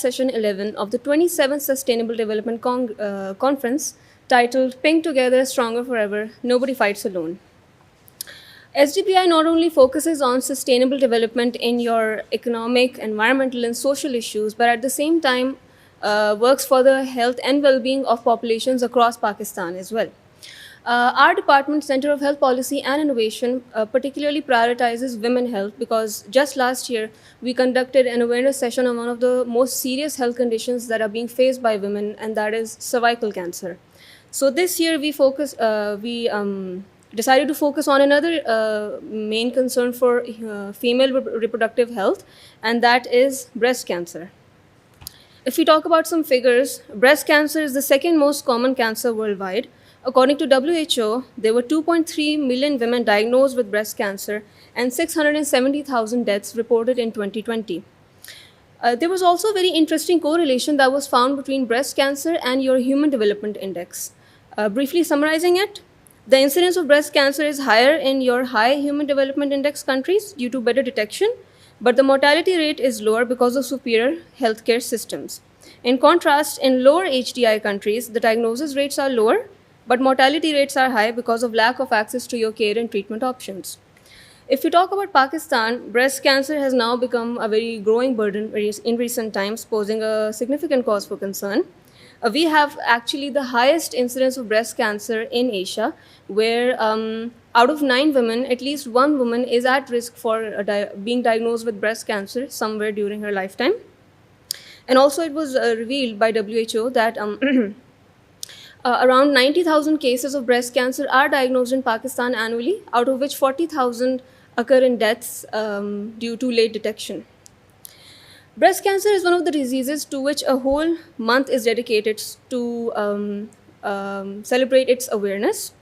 Session 11 of the 27th Sustainable Development Conference titled Pink Together, Stronger Forever, Nobody Fights Alone. SDPI not only focuses on sustainable development in your economic, environmental, and social issues, but at the same time works for the health and well-being of populations across Pakistan as well. Our department, Center of Health Policy and Innovation, particularly prioritizes women health because just last year we conducted an awareness session on one of the most serious health conditions that are being faced by women, and that is cervical cancer. So this year we decided to focus on another main concern for female reproductive health, and that is breast cancer. If we talk about some figures, breast cancer is the second most common cancer worldwide. According to WHO, there were 2.3 million women diagnosed with breast cancer and 670,000 deaths reported in 2020. There was also a very interesting correlation that was found between breast cancer and your Human Development Index. Briefly summarizing it, the incidence of breast cancer is higher in your high Human Development Index countries due to better detection, but the mortality rate is lower because of superior healthcare systems. In contrast, in lower HDI countries, the diagnosis rates are lower, but mortality rates are high because of lack of access to your care and treatment options. If we talk about Pakistan, breast cancer has now become a very growing burden in recent times, posing a significant cause for concern. We have actually the highest incidence of breast cancer in Asia, where out of 9 women, at least 1 woman is at risk for being diagnosed with breast cancer somewhere during her lifetime. And also it was revealed by WHO that around 90,000 cases of breast cancer are diagnosed in Pakistan annually, out of which 40,000 occur in deaths due to late detection. Breast cancer is one of the diseases to which a whole month is dedicated to celebrate its awareness.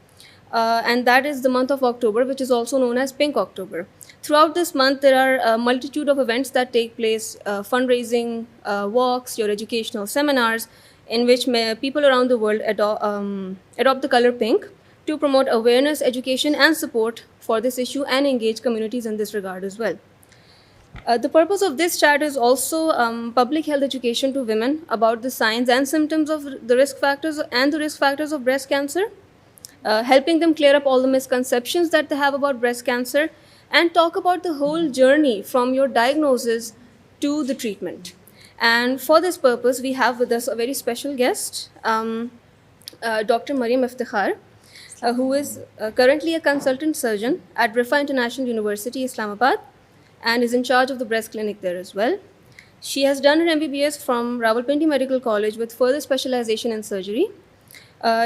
And that is the month of October, which is also known as Pink October. Throughout this month, there are a multitude of events that take place, fundraising, walks, your educational seminars, in which people around the world adopt the color pink to promote awareness, education, and support for this issue and engage communities in this regard as well. The purpose of this chat is also public health education to women about the signs and symptoms of the risk factors of breast cancer, helping them clear up all the misconceptions that they have about breast cancer, and talk about the whole journey from your diagnosis to the treatment. And for this purpose, we have with us a very special guest, Dr. Mariam Iftikhar, who is currently a consultant surgeon at Rifa International University, Islamabad, and is in charge of the breast clinic there as well. She has done her MBBS from Rawalpindi Medical College with further specialization in surgery.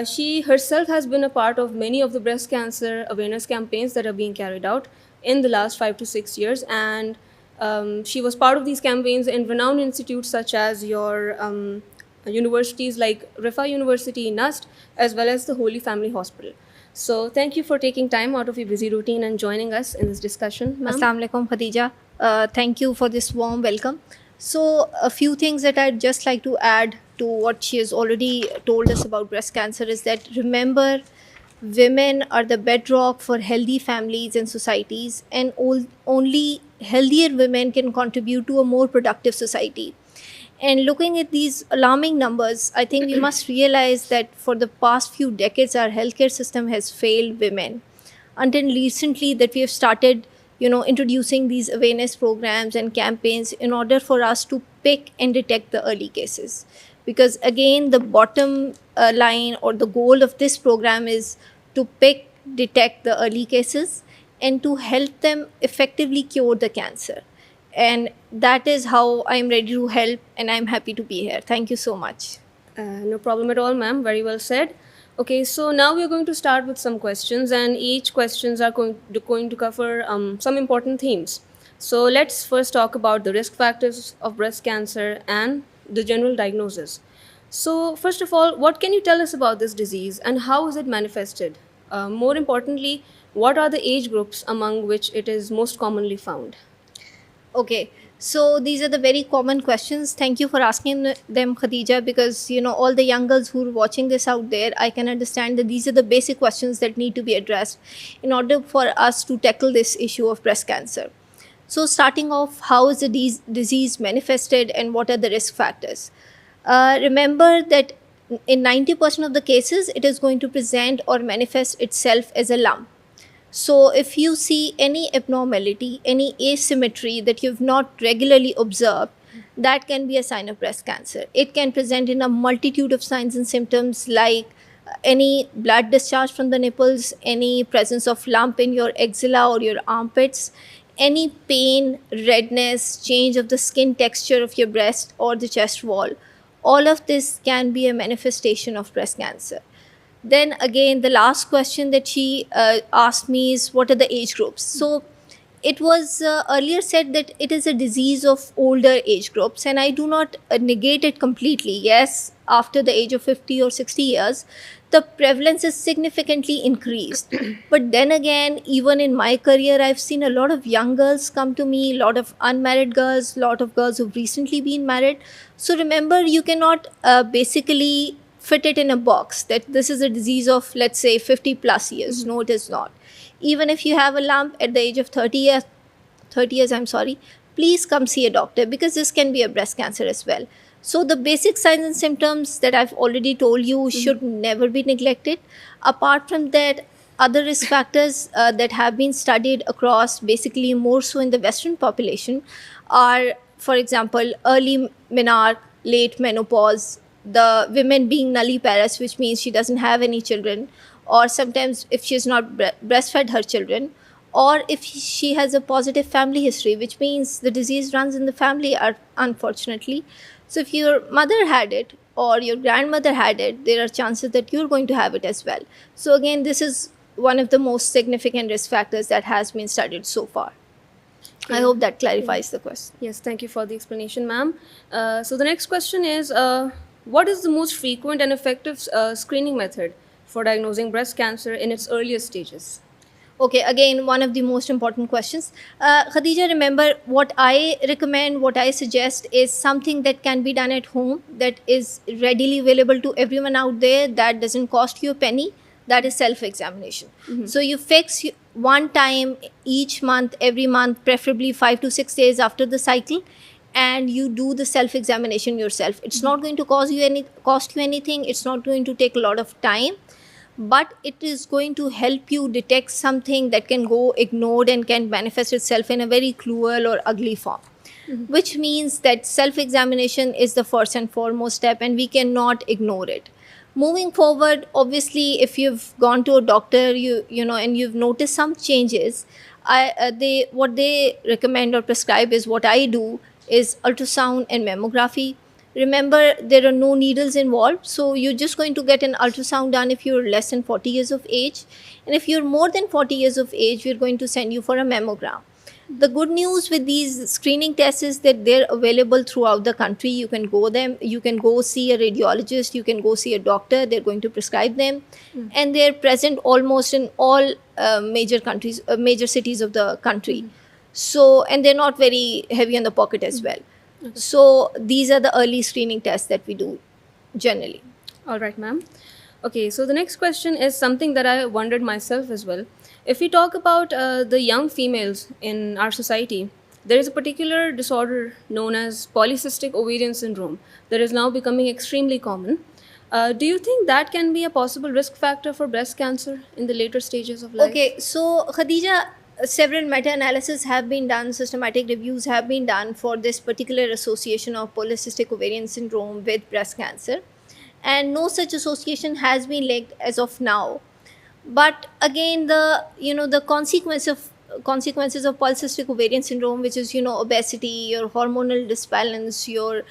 She herself has been a part of many of the breast cancer awareness campaigns that are being carried out in the last 5 to 6 years, and she was part of these campaigns in renowned institutes such as your universities like Rifa University, NUST, as well as the Holy Family Hospital. So thank you for taking time out of your busy routine and joining us in this discussion, ma'am. Assalamu alaikum, Khadija. Thank you for this warm welcome. So a few things that I'd just like to add to what she has already told us about breast cancer is that, remember, women are the bedrock for healthy families and societies, and only healthier women can contribute to a more productive society. And looking at these alarming numbers, I think we must realize that for the past few decades, our healthcare system has failed women. Until recently, that we have started, introducing these awareness programs and campaigns in order for us to pick and detect the early cases. Because again, the bottom line or the goal of this program is to pick, detect the early cases, and to help them effectively cure the cancer. And that is how I'm ready to help, and I'm happy to be here. Thank you so much. No problem at all, ma'am. Very well said. Okay, so now we're going to start with some questions, and each questions are going to cover some important themes. So let's first talk about the risk factors of breast cancer and the general diagnosis. So first of all, what can you tell us about this disease and how is it manifested? More importantly, what are the age groups among which it is most commonly found? Okay, so these are the very common questions. Thank you for asking them, Khadija, because all the young girls who are watching this out there, I can understand that these are the basic questions that need to be addressed in order for us to tackle this issue of breast cancer. So, starting off, how is the disease manifested and what are the risk factors? Remember that in 90% of the cases, it is going to present or manifest itself as a lump. So, if you see any abnormality, any asymmetry that you've not regularly observed, that can be a sign of breast cancer. It can present in a multitude of signs and symptoms like any blood discharge from the nipples, any presence of lump in your axilla or your armpits, any pain, redness, change of the skin texture of your breast or the chest wall. All of this can be a manifestation of breast cancer. Then again, the last question that she asked me is what are the age groups? So it was earlier said that it is a disease of older age groups, and I do not negate it completely. Yes, after the age of 50 or 60 years, the prevalence is significantly increased. But then again, even in my career, I've seen a lot of young girls come to me, a lot of unmarried girls, a lot of girls who've recently been married. So remember, you cannot basically fit it in a box that this is a disease of, let's say, 50 plus years. No, it is not. Even if you have a lump at the age of 30 years, I'm sorry, please come see a doctor because this can be a breast cancer as well. So the basic signs and symptoms that I've already told you should never be neglected. Apart from that, other risk factors that have been studied across, basically more so in the Western population, are, for example, early menarche, late menopause, the women being nulliparous, which means she doesn't have any children, or sometimes if she's not breastfed her children, or if she has a positive family history, which means the disease runs in the family, unfortunately. So if your mother had it or your grandmother had it, there are chances that you're going to have it as well. So again, this is one of the most significant risk factors that has been studied so far. I hope that clarifies the question. Yes, thank you for the explanation, ma'am. So the next question is, what is the most frequent and effective screening method for diagnosing breast cancer in its earliest stages? Okay, again, one of the most important questions. Khadija, remember what I recommend, what I suggest is something that can be done at home, that is readily available to everyone out there, that doesn't cost you a penny. That is self-examination. So you fix one time each month, every month, preferably 5 to 6 days after the cycle, and you do the self-examination yourself. It's not going to cost you anything. It's not going to take a lot of time, but it is going to help you detect something that can go ignored and can manifest itself in a very cruel or ugly form. Which means that self-examination is the first and foremost step, and we cannot ignore it. Moving forward, obviously, if you've gone to a doctor, you know, and you've noticed some changes, what they recommend or prescribe is what I do is ultrasound and mammography. Remember, there are no needles involved, so you're just going to get an ultrasound done if you're less than 40 years of age, and if you're more than 40 years of age, we're going to send you for a mammogram. The good news with these screening tests is that they're available throughout the country. You can go see a radiologist, you can go see a doctor, they're going to prescribe them, and they're present almost in all major cities of the country. So, and they're not very heavy on the pocket as well. So these are the early screening tests that we do generally. All right, ma'am. Okay, so the next question is something that I wondered myself as well. If we talk about the young females in our society, there is a particular disorder known as polycystic ovarian syndrome that is now becoming extremely common. Do you think that can be a possible risk factor for breast cancer in the later stages of life? Okay, so Khadija, several meta-analyses have been done, systematic reviews have been done for this particular association of polycystic ovarian syndrome with breast cancer, and no such association has been linked as of now. But again, the consequences of polycystic ovarian syndrome, which is obesity, your hormonal disbalance, your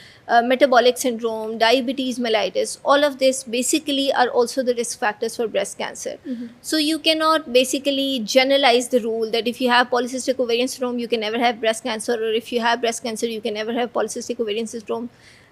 metabolic syndrome, diabetes mellitus, all of this basically are also the risk factors for breast cancer. So you cannot basically generalize the rule that if you have polycystic ovarian syndrome you can never have breast cancer, or if you have breast cancer you can never have polycystic ovarian syndrome.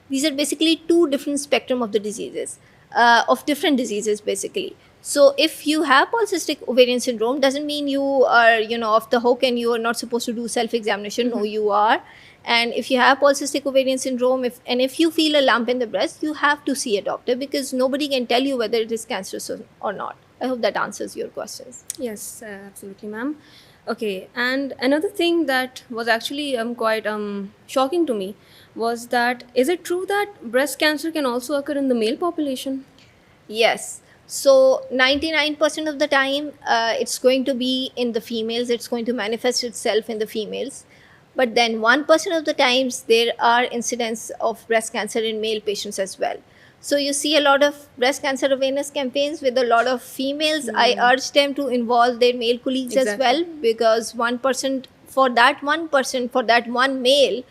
These are basically two different spectrum of the diseases, of different diseases basically. So if you have polycystic ovarian syndrome, doesn't mean you are off the hook and you are not supposed to do self-examination. No, you are. And if you have polycystic ovarian syndrome, if you feel a lump in the breast, you have to see a doctor, because nobody can tell you whether it is cancerous or not. I hope that answers your questions. Yes, absolutely, ma'am. Okay, and another thing that was actually quite shocking to me was that is it true that breast cancer can also occur in the male population? Yes. So 99% of the time, it's going to be in the females, it's going to manifest itself in the females. But then 1% of the times, there are incidents of breast cancer in male patients as well. So you see a lot of breast cancer awareness campaigns with a lot of females. I urge them to involve their male colleagues as Exactly. well, because 1%, for that 1%, for that one male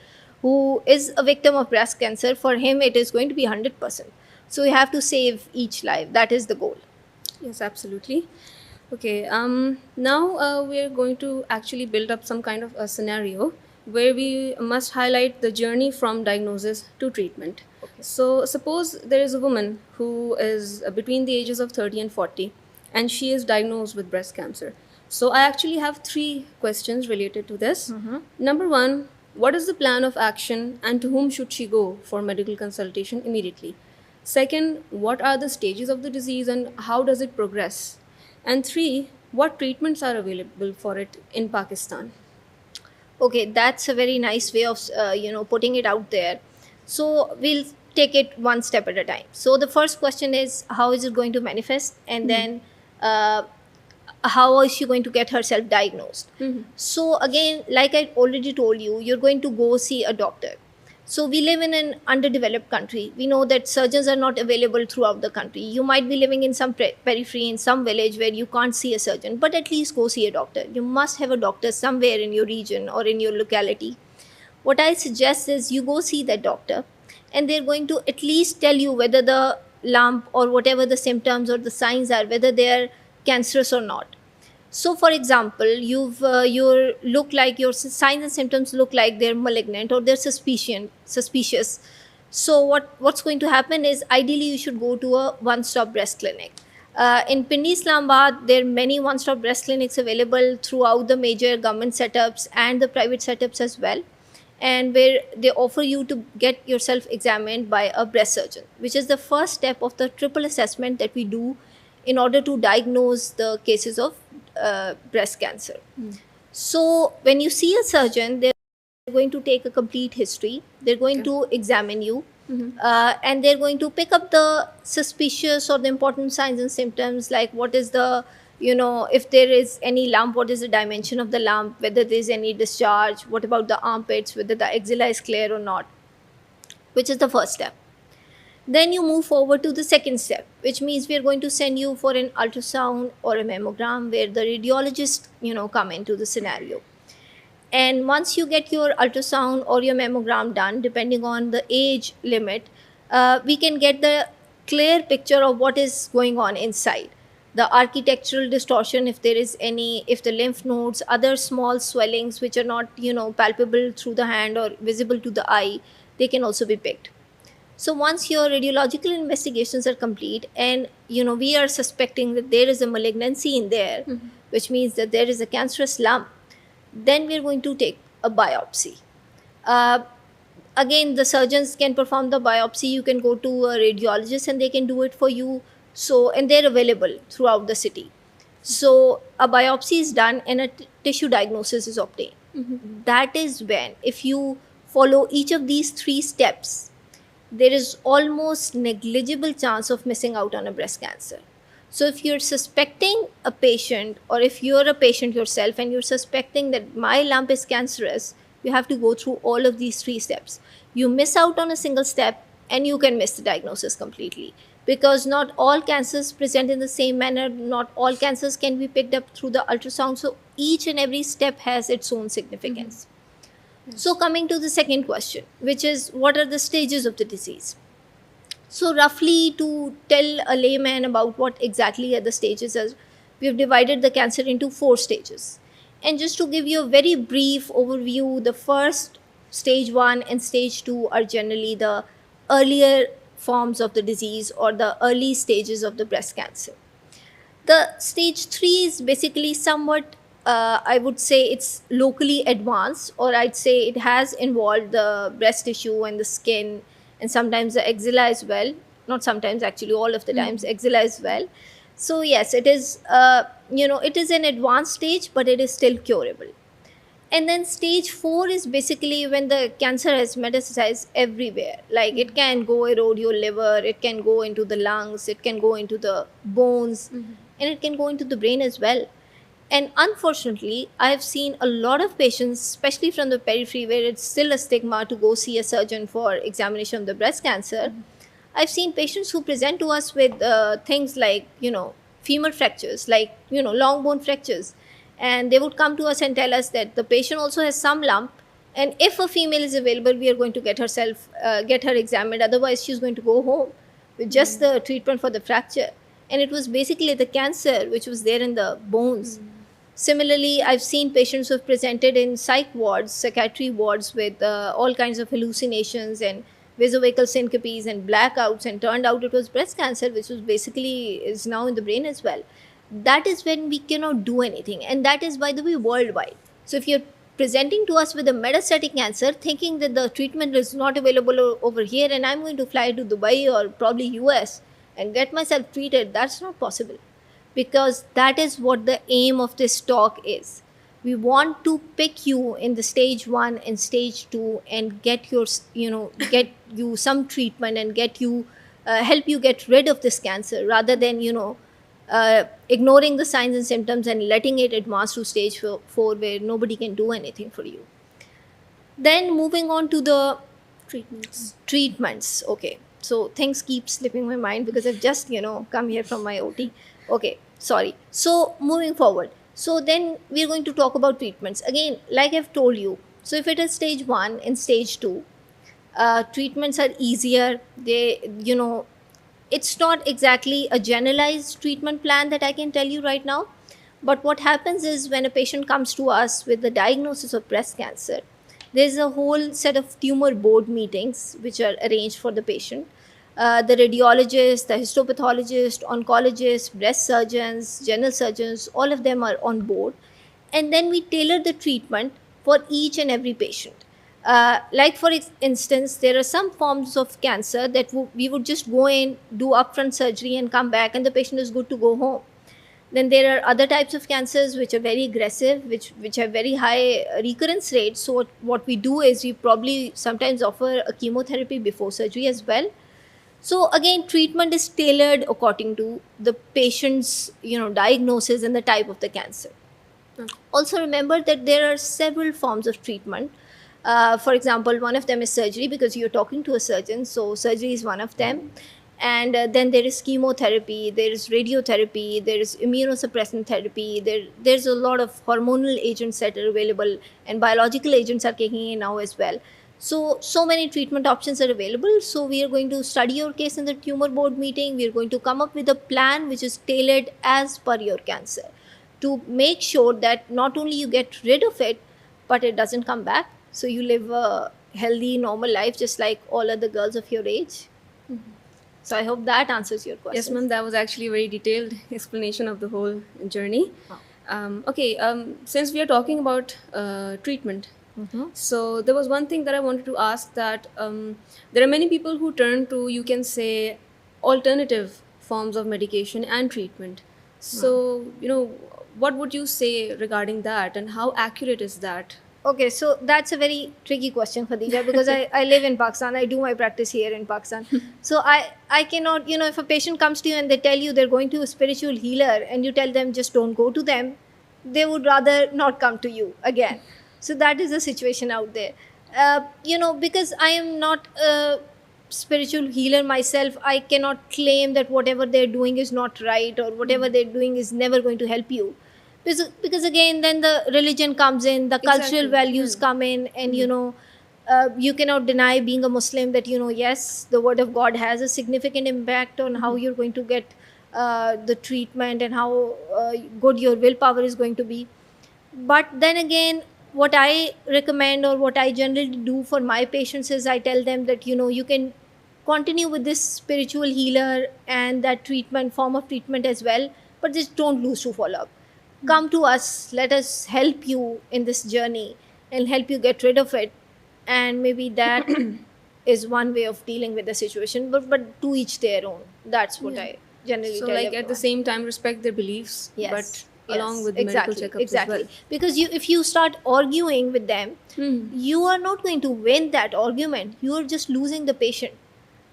who is a victim of breast cancer, for him it is going to be 100%. So we have to save each life. That is the goal. Yes, absolutely. Okay, now we're going to actually build up some kind of a scenario where we must highlight the journey from diagnosis to treatment. Okay. So, suppose there is a woman who is between the ages of 30 and 40 and she is diagnosed with breast cancer. So, I actually have three questions related to this. Number one, what is the plan of action and to whom should she go for medical consultation immediately? Second, what are the stages of the disease and how does it progress? And three, what treatments are available for it in Pakistan? Okay, that's a very nice way of putting it out there. So we'll take it one step at a time. So the first question is, how is it going to manifest, and then uh, how is she going to get herself diagnosed? So again, like I already told you, you're going to go see a doctor. So we live in an underdeveloped country. We know that surgeons are not available throughout the country. You might be living in some periphery, in some village where you can't see a surgeon, but at least go see a doctor. You must have a doctor somewhere in your region or in your locality. What I suggest is you go see that doctor, and they're going to at least tell you whether the lump or whatever the symptoms or the signs are, whether they are cancerous or not. So, for example, your look like your signs and symptoms look like they're malignant or they're suspicious. So, what's going to happen is ideally you should go to a one-stop breast clinic. In Pindi, Islamabad, there are many one-stop breast clinics available throughout the major government setups and the private setups as well, and where they offer you to get yourself examined by a breast surgeon, which is the first step of the triple assessment that we do in order to diagnose the cases of breast cancer. So, when you see a surgeon, they're going to take a complete history, they're going to examine you, and they're going to pick up the suspicious or the important signs and symptoms, like what is the if there is any lump, what is the dimension of the lump, whether there's any discharge, what about the armpits, whether the axilla is clear or not, which is the first step. Then you move forward to the second step, which means we are going to send you for an ultrasound or a mammogram, where the radiologist come into the scenario. And once you get your ultrasound or your mammogram done, depending on the age limit, we can get the clear picture of what is going on inside. The architectural distortion, if there is any, if the lymph nodes, other small swellings which are not, palpable through the hand or visible to the eye, they can also be picked. So once your radiological investigations are complete, and we are suspecting that there is a malignancy in there, which means that there is a cancerous lump, then we are going to take a biopsy. Again, the surgeons can perform the biopsy. You can go to a radiologist and they can do it for you. So, and they're available throughout the city. So a biopsy is done and a tissue diagnosis is obtained. That is when, if you follow each of these three steps, there is almost negligible chance of missing out on a breast cancer. So if you're suspecting a patient, or if you're a patient yourself and you're suspecting that my lump is cancerous, you have to go through all of these three steps. You miss out on a single step and you can miss the diagnosis completely, because not all cancers present in the same manner, not all cancers can be picked up through the ultrasound. So each and every step has its own significance. So coming to the second question, which is what are the stages of the disease? So roughly, to tell a layman about what exactly are the stages, is we have divided the cancer into 4 stages. And just to give you a very brief overview, the first, stage 1 and stage 2 are generally the earlier forms of the disease or the early stages of the breast cancer. The stage 3 is basically somewhat, I would say it's locally advanced, or I'd say it has involved the breast tissue and the skin, and sometimes the axilla as well. Not sometimes, actually, all of the times, axilla as well. So yes, it is, it is an advanced stage, but it is still curable. And then stage 4 is basically when the cancer has metastasized everywhere. Like it can go erode your liver, it can go into the lungs, it can go into the bones, and it can go into the brain as well. And unfortunately, I've seen a lot of patients, especially from the periphery, where it's still a stigma to go see a surgeon for examination of the breast cancer. I've seen patients who present to us with things like, femur fractures, like, long bone fractures. And they would come to us and tell us that the patient also has some lump. And if a female is available, we are going to get her examined. Otherwise, she's going to go home with just the treatment for the fracture. And it was basically the cancer which was there in the bones. Similarly, I've seen patients who have presented in psych wards, psychiatry wards, with all kinds of hallucinations and vasovagal syncopes and blackouts, and turned out it was breast cancer, which was basically is now in the brain as well. That is when we cannot do anything, and that is, by the way, worldwide. So if you're presenting to us with a metastatic cancer, thinking that the treatment is not available over here, and I'm going to fly to Dubai or probably US and get myself treated, that's not possible, because that is what the aim of this talk is. We want to pick you in the stage 1 and stage 2 and get your, get you some treatment and get you, help you get rid of this cancer, rather than, ignoring the signs and symptoms and letting it advance to stage 4 where nobody can do anything for you. Then moving on to the treatments. Okay, so things keep slipping my mind because I've just, come here from my OT. Okay, sorry. So moving forward, so then we're going to talk about treatments again, like I've told you. So if it is stage 1 and stage 2, treatments are easier. They, it's not exactly a generalized treatment plan that I can tell you right now. But what happens is, when a patient comes to us with the diagnosis of breast cancer, there's a whole set of tumor board meetings which are arranged for the patient. The radiologist, the histopathologist, oncologist, breast surgeons, general surgeons, all of them are on board. And then we tailor the treatment for each and every patient. Like for instance, there are some forms of cancer that we would just go in, do upfront surgery and come back, and the patient is good to go home. Then there are other types of cancers which are very aggressive, which have very high recurrence rates. So what we do is, we probably sometimes offer a chemotherapy before surgery as well. So again, treatment is tailored according to the patient's, diagnosis and the type of the cancer. Also remember that there are several forms of treatment. For example, one of them is surgery, because you're talking to a surgeon, so surgery is one of them. And then there is chemotherapy, there is radiotherapy, there is immunosuppressant therapy, there's a lot of hormonal agents that are available, and biological agents are kicking in now as well. So many treatment options are available. So we are going to study your case in the tumor board meeting. We are going to come up with a plan which is tailored as per your cancer, to make sure that not only you get rid of it, but it doesn't come back. So you live a healthy, normal life, just like all other girls of your age. So I hope that answers your question. Yes, ma'am, that was actually a very detailed explanation of the whole journey. Okay, since we are talking about treatment, so there was one thing that I wanted to ask, that there are many people who turn to, you can say, alternative forms of medication and treatment. So, what would you say regarding that, and how accurate is that? Okay, so that's a very tricky question, Khadija, because I live in Pakistan. I do my practice here in Pakistan. So I cannot, if a patient comes to you and they tell you they're going to a spiritual healer, and you tell them just don't go to them, they would rather not come to you again. So that is the situation out there. Because I am not a spiritual healer myself, I cannot claim that whatever they're doing is not right, or whatever they're doing is never going to help you. Because again, then the religion comes in, the cultural values come in, and you cannot deny, being a Muslim, that yes, the word of God has a significant impact on how you're going to get the treatment, and how good your willpower is going to be. But then again, what I recommend, or what I generally do for my patients, is I tell them that you can continue with this spiritual healer and that form of treatment as well, but just don't lose to follow up. Come to us, let us help you in this journey and help you get rid of it. And maybe that is one way of dealing with the situation, but to each their own. That's what I generally So, tell like at the everyone. same time, respect their beliefs, Yes. but along with the exactly, medical checkups exactly. as well. Because if you start arguing with them, you are not going to win that argument. You are just losing the patient.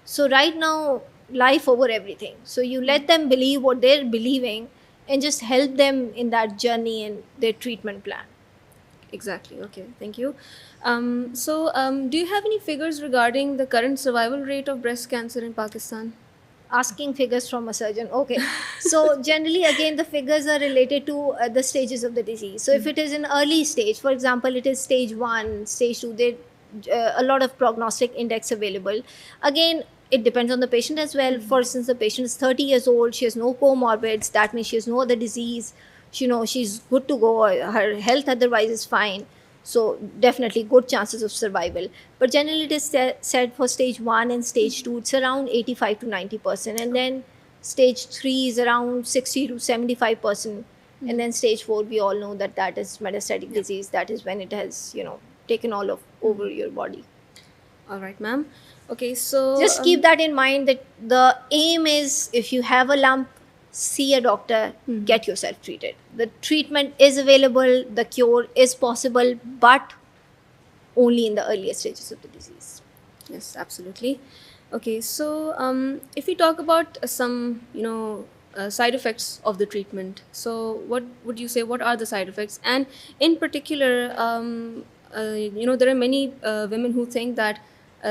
So right now, life over everything. So you let them believe what they're believing, and just help them in that journey and their treatment plan. Exactly. Okay. Thank you. Do you have any figures regarding the current survival rate of breast cancer in Pakistan? Asking figures from a surgeon. Okay. So generally, again, the figures are related to the stages of the disease. So if it is an early stage, for example, it is stage 1, stage 2, there a lot of prognostic index available. Again, it depends on the patient as well. For instance, the patient is 30 years old, she has no comorbids, that means she has no other disease, she's good to go, her health otherwise is fine. So definitely good chances of survival. But generally it is said for stage 1 and stage 2, it's around 85 to 90%. And then stage 3 is around 60 to 75%. And then stage 4, we all know that that is metastatic disease. That is when it has, taken all of over your body. All right, ma'am. Okay, so Just keep that in mind, that the aim is, if you have a lump, see a doctor, get yourself treated. The treatment is available, the cure is possible, but only in the earlier stages of the disease. Yes, absolutely. Okay, so if we talk about some, side effects of the treatment, so what would you say? What are the side effects? And in particular, there are many women who think that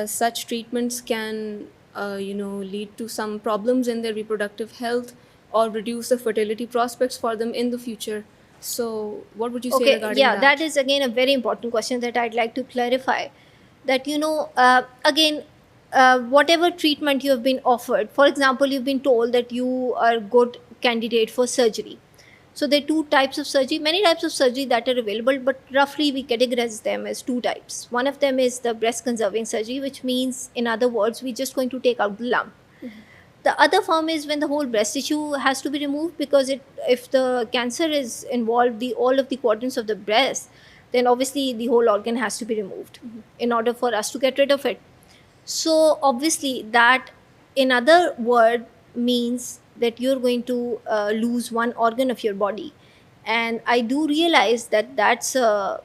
such treatments can, lead to some problems in their reproductive health or reduce the fertility prospects for them in the future. So, what would you say Okay, regarding yeah, that? that is again a very important question that I'd like to clarify. That, again, whatever treatment you have been offered, for example, you've been told that you are good candidate for surgery. So there are two types of surgery, many types of surgery that are available, but roughly we categorize them as two types. One of them is the breast conserving surgery, which means, in other words, we're just going to take out the lump. The other form is when the whole breast tissue has to be removed, because if the cancer is involved, the all of the quadrants of the breast, then obviously the whole organ has to be removed in order for us to get rid of it. So obviously that, in other word, means that you're going to lose one organ of your body. And I do realize that that's a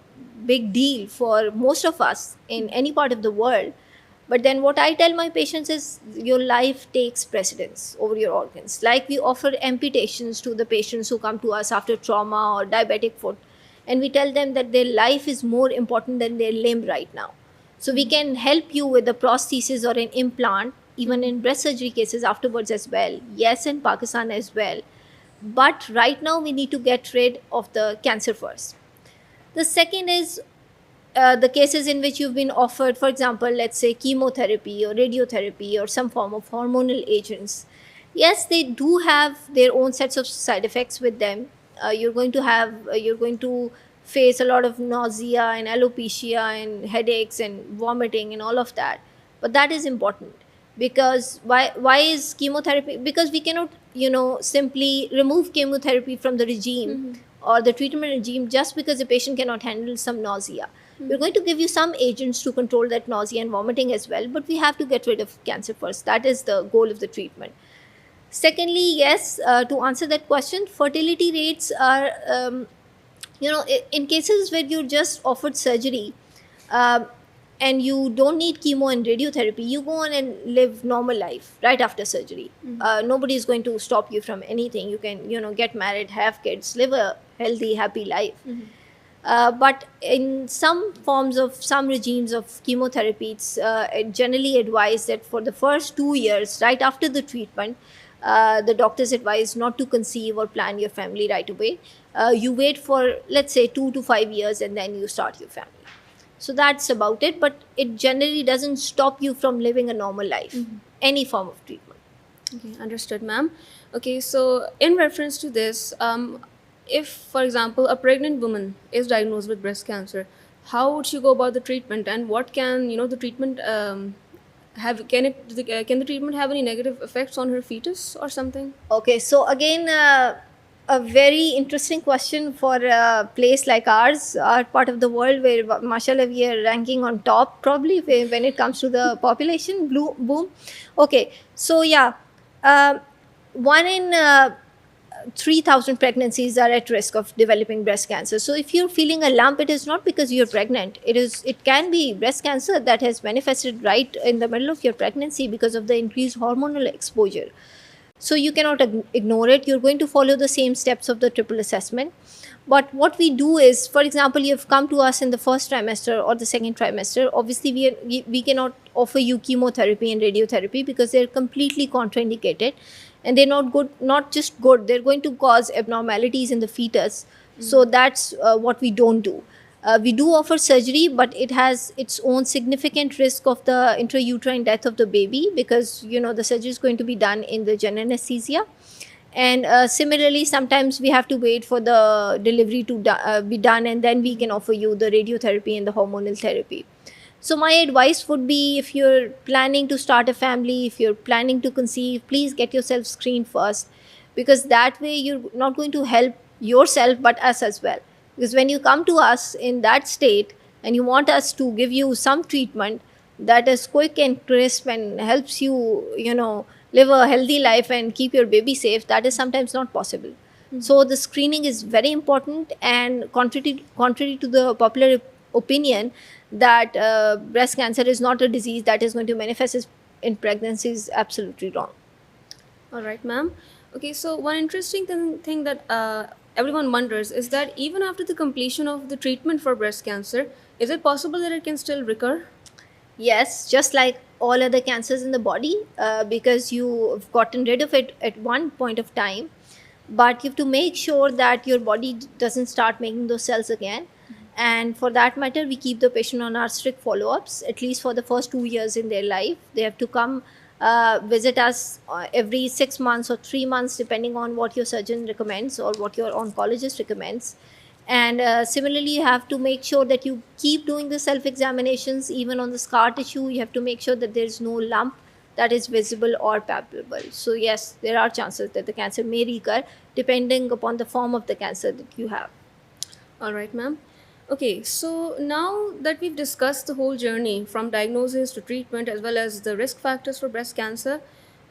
big deal for most of us in any part of the world. But then what I tell my patients is, your life takes precedence over your organs. Like we offer amputations to the patients who come to us after trauma or diabetic foot, and we tell them that their life is more important than their limb right now. So we can help you with a prosthesis or an implant, even in breast surgery cases afterwards as well. Yes, in Pakistan as well. But right now we need to get rid of the cancer first. The second is the cases in which you've been offered, for example, let's say chemotherapy or radiotherapy or some form of hormonal agents. Yes, they do have their own sets of side effects with them. You're going to face a lot of nausea and alopecia and headaches and vomiting and all of that. But that is important, because why is chemotherapy? Because we cannot simply remove chemotherapy from the regime or the treatment regime just because the patient cannot handle some nausea. We're going to give you some agents to control that nausea and vomiting as well, but we have to get rid of cancer first. That is the goal of the treatment. Secondly, yes, to answer that question, fertility rates are, in cases where you're just offered surgery, um, and you don't need chemo and radiotherapy, you go on and live normal life right after surgery. Nobody is going to stop you from anything. You can, get married, have kids, live a healthy, happy life. But in some forms of some regimes of chemotherapy, it's generally advised that for the first 2 years, right after the treatment, the doctors advise not to conceive or plan your family right away. You wait for, let's say, 2 to 5 years, and then you start your family. So that's about it. But it generally doesn't stop you from living a normal life, any form of treatment. Okay, understood, ma'am. Okay, so in reference to this, if, for example, a pregnant woman is diagnosed with breast cancer, how would she go about the treatment, and what can the treatment have? Can the treatment have any negative effects on her fetus or something? Okay, so again, a very interesting question for a place like ours, our part of the world, where, mashallah, we are ranking on top probably when it comes to the population boom. Okay, so yeah, one in 3,000 pregnancies are at risk of developing breast cancer. So if you're feeling a lump, it is not because you're pregnant. It can be breast cancer that has manifested right in the middle of your pregnancy because of the increased hormonal exposure. So you cannot ignore it. You're going to follow the same steps of the triple assessment. But what we do is, for example, you've come to us in the first trimester or the second trimester. Obviously, we cannot offer you chemotherapy and radiotherapy because they're completely contraindicated, and they're not good. Not just good; they're going to cause abnormalities in the fetus. So that's what we don't do. We do offer surgery, but it has its own significant risk of the intrauterine death of the baby because the surgery is going to be done in the general anesthesia. And similarly, sometimes we have to wait for the delivery to be done, and then we can offer you the radiotherapy and the hormonal therapy. So my advice would be, if you're planning to start a family, if you're planning to conceive, please get yourself screened first, because that way you're not going to help yourself but us as well. Because when you come to us in that state and you want us to give you some treatment that is quick and crisp and helps you, live a healthy life and keep your baby safe, that is sometimes not possible. So the screening is very important, and contrary to the popular opinion that breast cancer is not a disease that is going to manifest in pregnancy, is absolutely wrong. All right, ma'am. Okay, so one interesting thing that everyone wonders is that even after the completion of the treatment for breast cancer, is it possible that it can still recur? Yes, just like all other cancers in the body, because you've gotten rid of it at one point of time, but you have to make sure that your body doesn't start making those cells again. And for that matter, we keep the patient on our strict follow-ups, at least for the first 2 years in their life. They have to come visit us every 6 months or 3 months, depending on what your surgeon recommends or what your oncologist recommends. And similarly, you have to make sure that you keep doing the self-examinations. Even on the scar tissue, you have to make sure that there is no lump that is visible or palpable. So yes, there are chances that the cancer may recur depending upon the form of the cancer that you have. All right, ma'am. Okay, so now that we've discussed the whole journey from diagnosis to treatment as well as the risk factors for breast cancer,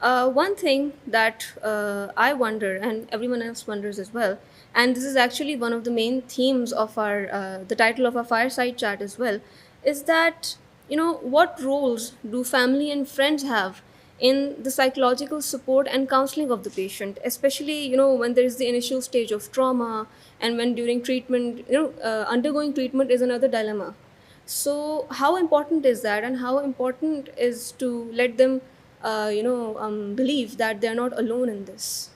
one thing that I wonder and everyone else wonders as well, and this is actually one of the main themes of our the title of our fireside chat as well, is that what roles do family and friends have in the psychological support and counseling of the patient, especially when there is the initial stage of trauma, and when during treatment undergoing treatment is another dilemma. So how important is that, and how important is to let them believe that they're not alone in this?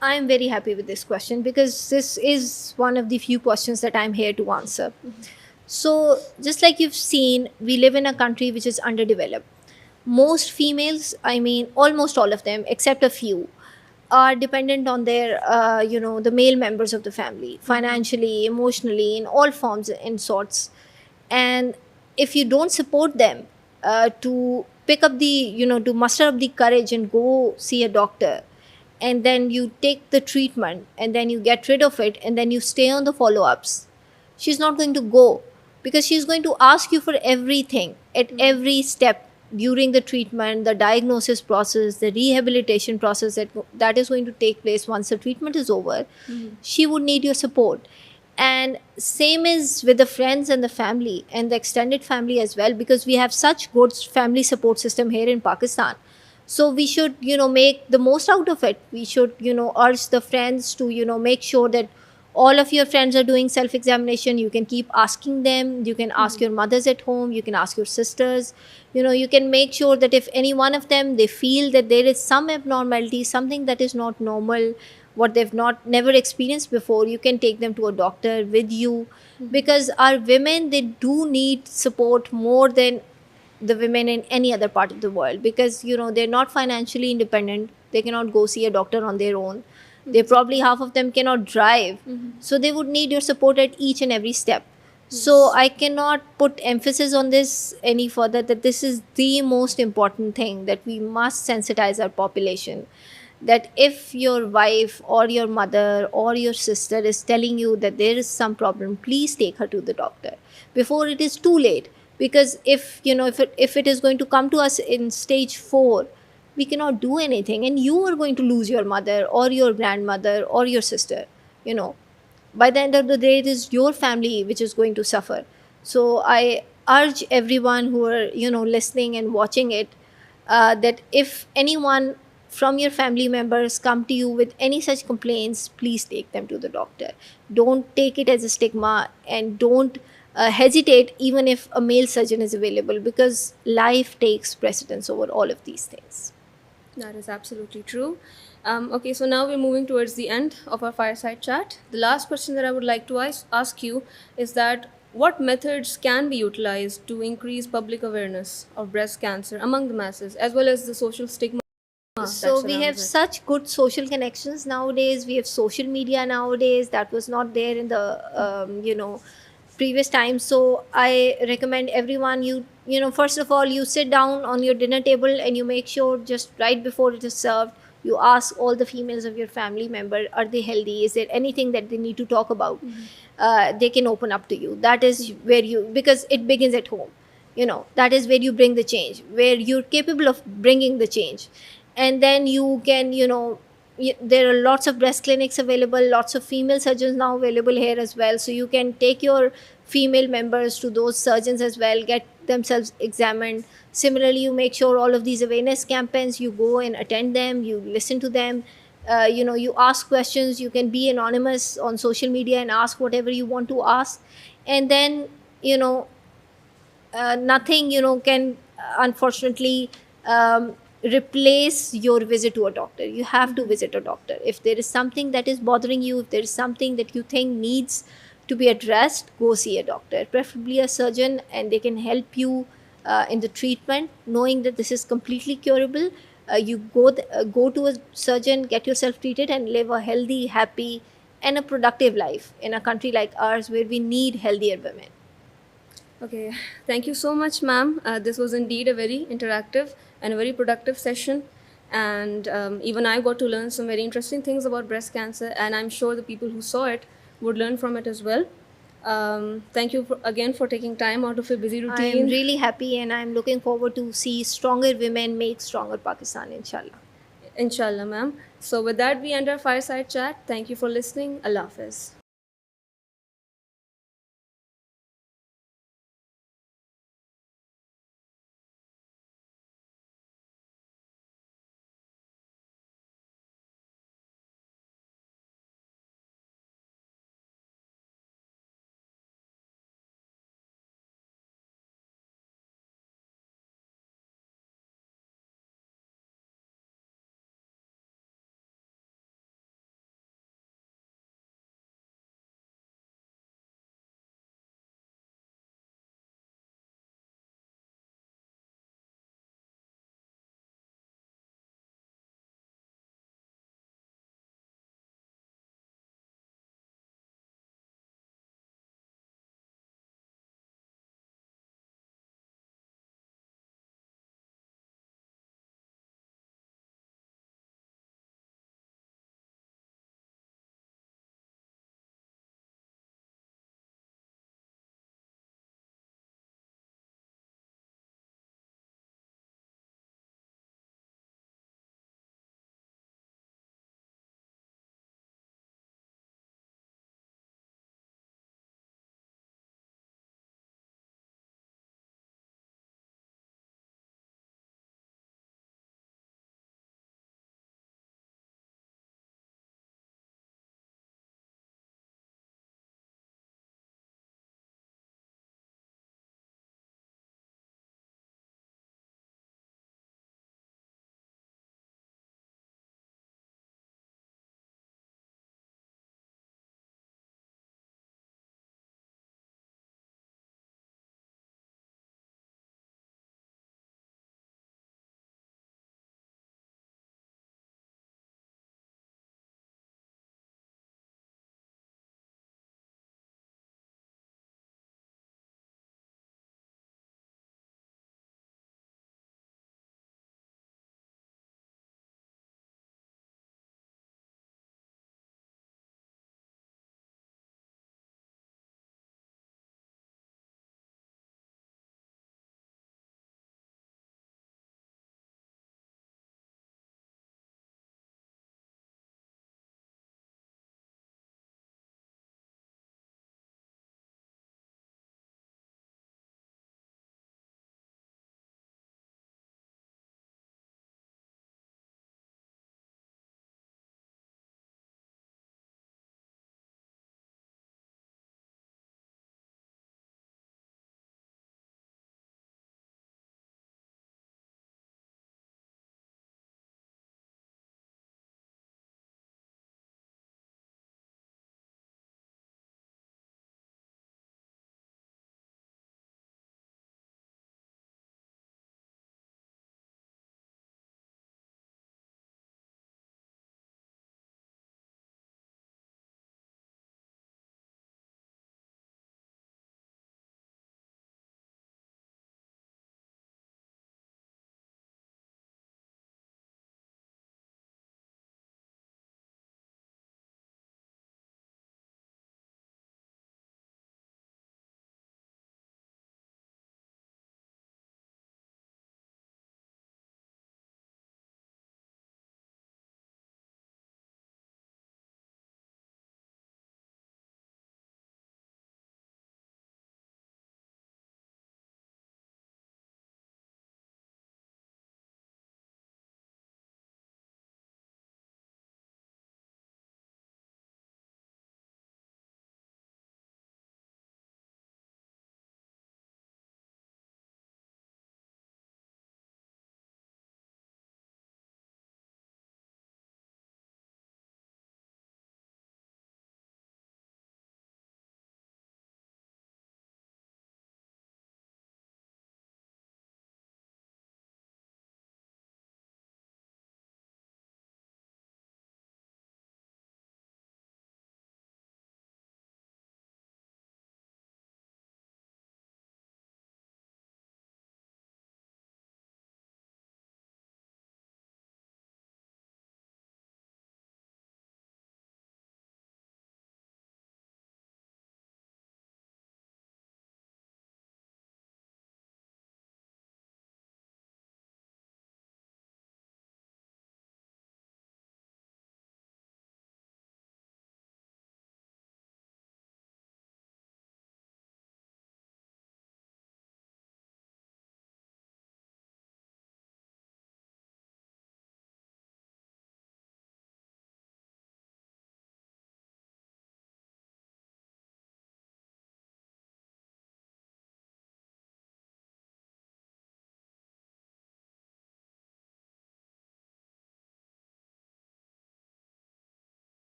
I'm very happy with this question because this is one of the few questions that I'm here to answer. So, just like you've seen, we live in a country which is underdeveloped. Most females, I mean, almost all of them, except a few, are dependent on their, the male members of the family, financially, emotionally, in all forms and sorts. And if you don't support them to pick up the, to muster up the courage and go see a doctor, and then you take the treatment, and then you get rid of it, and then you stay on the follow-ups, she's not going to go, because she's going to ask you for everything at every step during the treatment, the diagnosis process, the rehabilitation process that is going to take place once the treatment is over. She would need your support. And same is with the friends and the family and the extended family as well, because we have such good family support system here in Pakistan. So we should make the most out of it. We should urge the friends to make sure that all of your friends are doing self examination. You can keep asking them. You can ask your mothers at home, you can ask your sisters. You can make sure that if any one of them, they feel that there is some abnormality, something that is not normal, what they've never experienced before, you can take them to a doctor with you. Because our women, they do need support more than the women in any other part of the world, because they're not financially independent. They cannot go see a doctor on their own. They probably, half of them cannot drive. So they would need your support at each and every step. So I cannot put emphasis on this any further, that this is the most important thing, that we must sensitize our population, that if your wife or your mother or your sister is telling you that there is some problem, please take her to the doctor before it is too late. Because if it is going to come to us in stage 4, we cannot do anything, and you are going to lose your mother or your grandmother or your sister, you know. By the end of the day, it is your family which is going to suffer. So I urge everyone who are, you know, listening and watching it, that if anyone from your family members come to you with any such complaints, please take them to the doctor. Don't take it as a stigma, and don't hesitate even if a male surgeon is available, because life takes precedence over all of these things. That is absolutely true. Okay, so now we're moving towards the end of our fireside chat. The last question that I would like to ask you is that what methods can be utilized to increase public awareness of breast cancer among the masses, as well as the social stigma that So we have surrounds it? such good social connections nowadays. We have social media nowadays that was not there in the you know, previous times. So I recommend everyone, you know, first of all, you sit down on your dinner table and you make sure just right before it is served, you ask all the females of your family member, are they healthy, is there anything that they need to talk about. They can open up to you. That is where you, because it begins at home, you know, that is where you bring the change, where you're capable of bringing the change. And then you can, you know, there are lots of breast clinics available, lots of female surgeons now available here as well, so you can take your female members to those surgeons as well, get themselves examined. Similarly, you make sure all of these awareness campaigns, you go and attend them, you listen to them. You know, you ask questions, you can be anonymous on social media and ask whatever you want to ask. And then, you know, nothing, you know, can unfortunately replace your visit to a doctor. You have to visit a doctor if there is something that is bothering you, if there is something that you think needs to be addressed. Go see a doctor, preferably a surgeon, and they can help you in the treatment, knowing that this is completely curable. You go to a surgeon, get yourself treated, and live a healthy, happy, and a productive life in a country like ours where we need healthier women. Okay, thank you so much, ma'am. This was indeed a very interactive and a very productive session. And even I got to learn some very interesting things about breast cancer, and I'm sure the people who saw it would learn from it as well. Thank you again for taking time out of your busy I'm routine. really happy, and I'm looking forward to see stronger women make stronger Pakistan, inshallah. Inshallah, ma'am. So, with that, we end our fireside chat. Thank you for listening. Allah Hafiz.